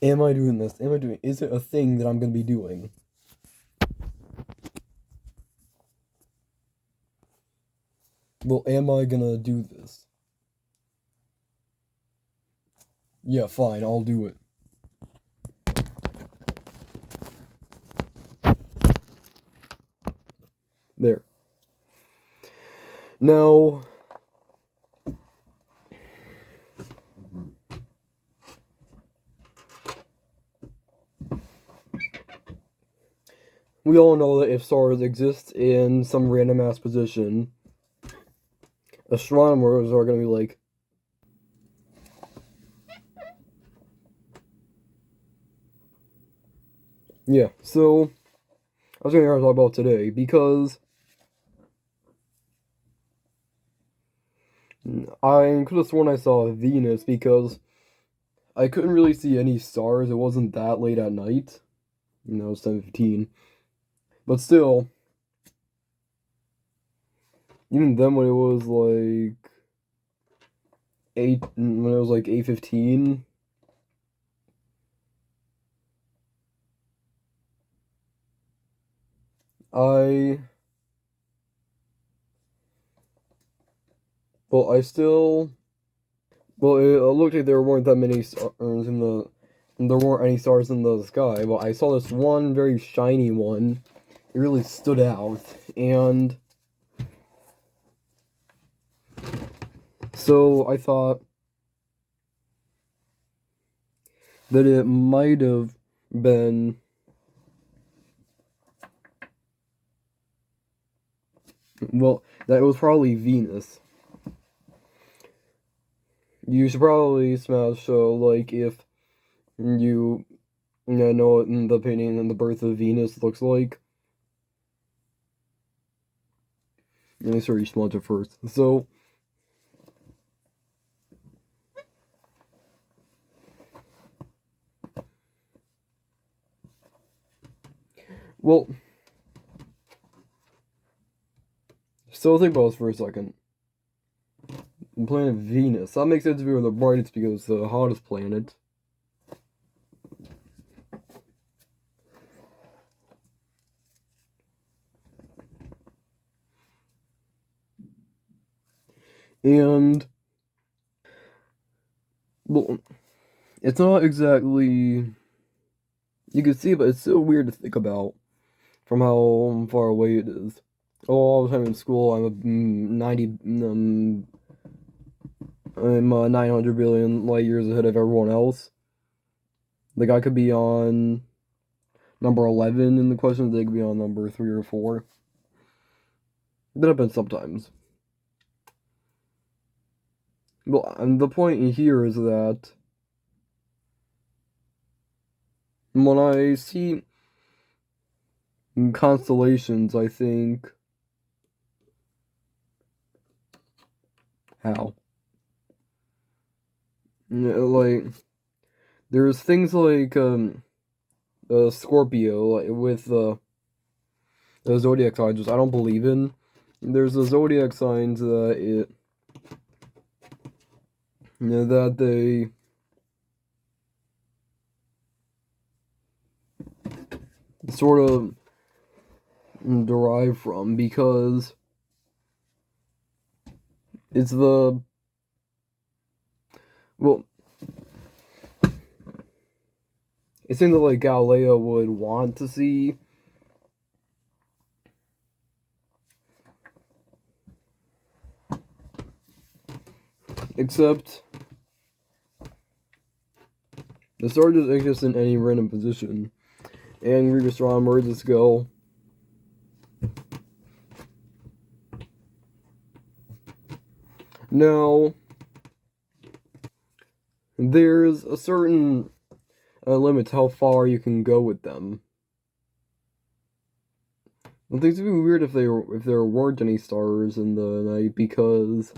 Am I doing this? Is it a thing that I'm gonna be doing? Well, am I gonna do this? Yeah, fine, I'll do it. There. Now, we all know that if stars exist in some random ass position, astronomers are gonna be like, yeah, so I was gonna talk about today because I could have sworn I saw Venus because I couldn't really see any stars. It wasn't that late at night. It's 7:15. But still, even then when it was like 8:15, I I still it looked like there weren't that many stars in the and there weren't any stars in the sky. But I saw this one very shiny one. It really stood out, and so I thought that it might have been that it was probably Venus. You should probably smash like if you know what the painting and the birth of Venus looks like. Let me sure you smudge it first. So, well, so think about this for a second. The planet Venus. That makes sense to be one of the brightest because it's the hottest planet. And, well, it's not exactly. You can see, but it's so weird to think about from how far away it is. Oh, all the time in school, I'm 900 billion light years ahead of everyone else. Like, I could be on number 11 in the questions, they could be on number 3 or 4. That happens sometimes. Well, and the point here is that when I see constellations, I think, how? Like, there's things like Scorpio, like, with the zodiac signs, which I don't believe in. There's the zodiac signs that they sort of derive from because it's well, it's things that like Galileo would want to see. Except the star doesn't exist in any random position. Angry astronomers just go, now, there's a certain limit to how far you can go with them. I think it'd be weird if there weren't any stars in the night because,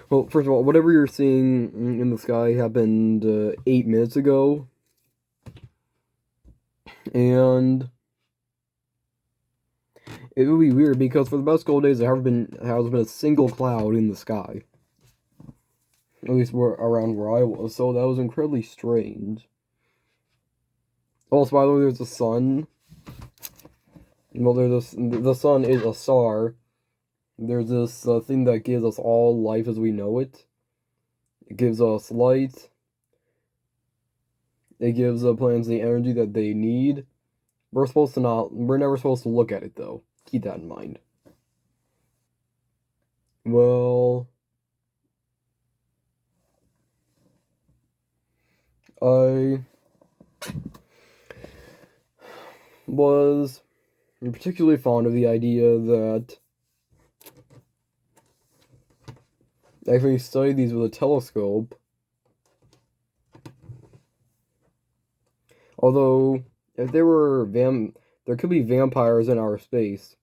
well, first of all, whatever you're seeing in the sky happened 8 minutes ago, and it would be weird because for the past couple days there hasn't been a single cloud in the sky. At least around where I was, so that was incredibly strange. Also, by the way, there's the sun. Well, the sun is a star. There's this thing that gives us all life as we know it. It gives us light. It gives plants the energy that they need. We're never supposed to look at it though. Keep that in mind. Well, I was particularly fond of the idea that if we study these with a telescope, although if there could be vampires in our space.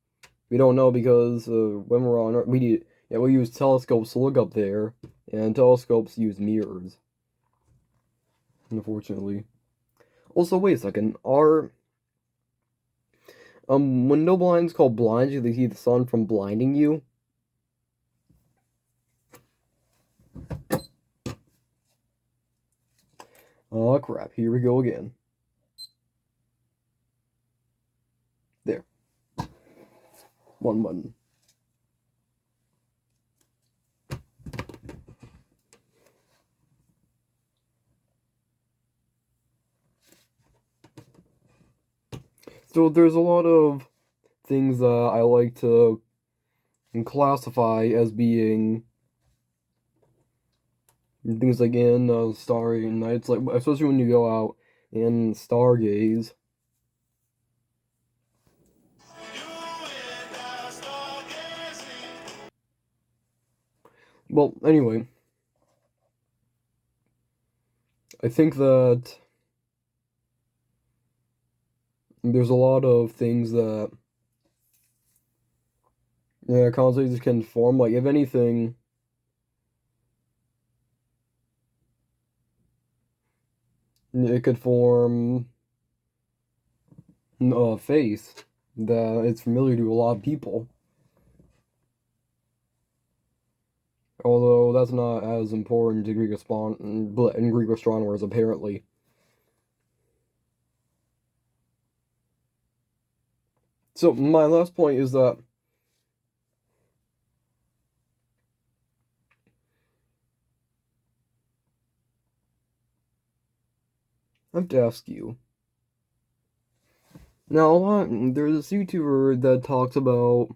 We don't know because when we're on Earth, we use telescopes to look up there, and telescopes use mirrors. Unfortunately. Also, wait a second. Are window blinds called blinds because they keep the sun from blinding you? Oh crap! Here we go again. There. One button. So there's a lot of things I like to classify as being things like in starry nights, like especially when you go out and stargaze. Well, anyway, I think that there's a lot of things that constellations can form. Like, if anything, it could form a face that it's familiar to a lot of people. Although that's not as important to Greek astronomers, apparently. So, my last point is that I have to ask you. Now, there's this YouTuber that talks about,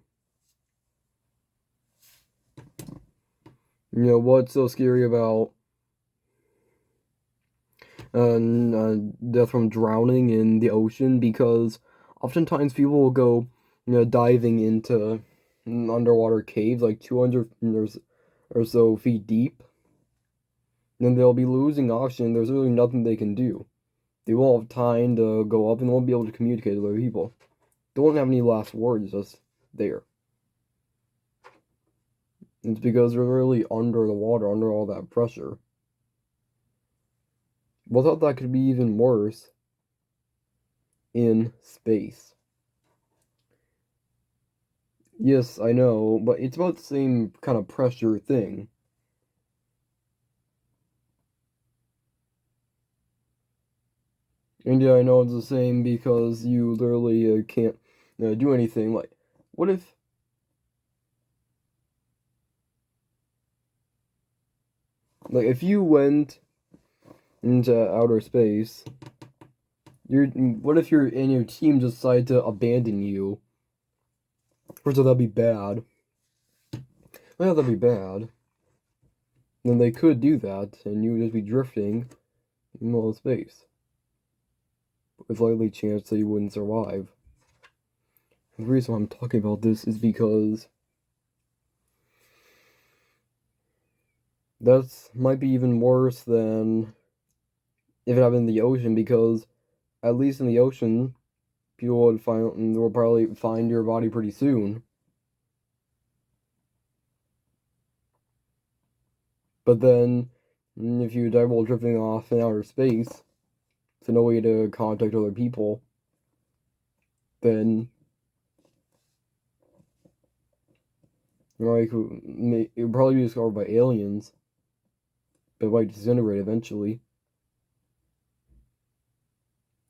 what's so scary about death from drowning in the ocean, because oftentimes people will go, diving into underwater caves like 200 or so feet deep, and they'll be losing oxygen. There's really nothing they can do. They won't have time to go up and won't be able to communicate with other people. They won't have any last words just there. It's because they're really under the water, under all that pressure. Well, I thought that could be even worse in space. Yes, I know, but it's about the same kind of pressure thing. And yeah, I know it's the same because you literally can't do anything. Like, what if, if you went into outer space, what if your team decide to abandon you? First of all, that'd be bad. Well, that'd be bad. Then they could do that, and you would just be drifting in all space. With likely chance that you wouldn't survive. The reason why I'm talking about this is because that might be even worse than if it happened in the ocean, because at least in the ocean, people will probably find your body pretty soon. But then, if you die while drifting off in outer space, so no way to contact other people, then it would probably be discovered by aliens. But it might disintegrate eventually.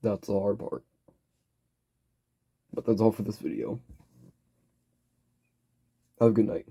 That's the hard part. But that's all for this video. Have a good night.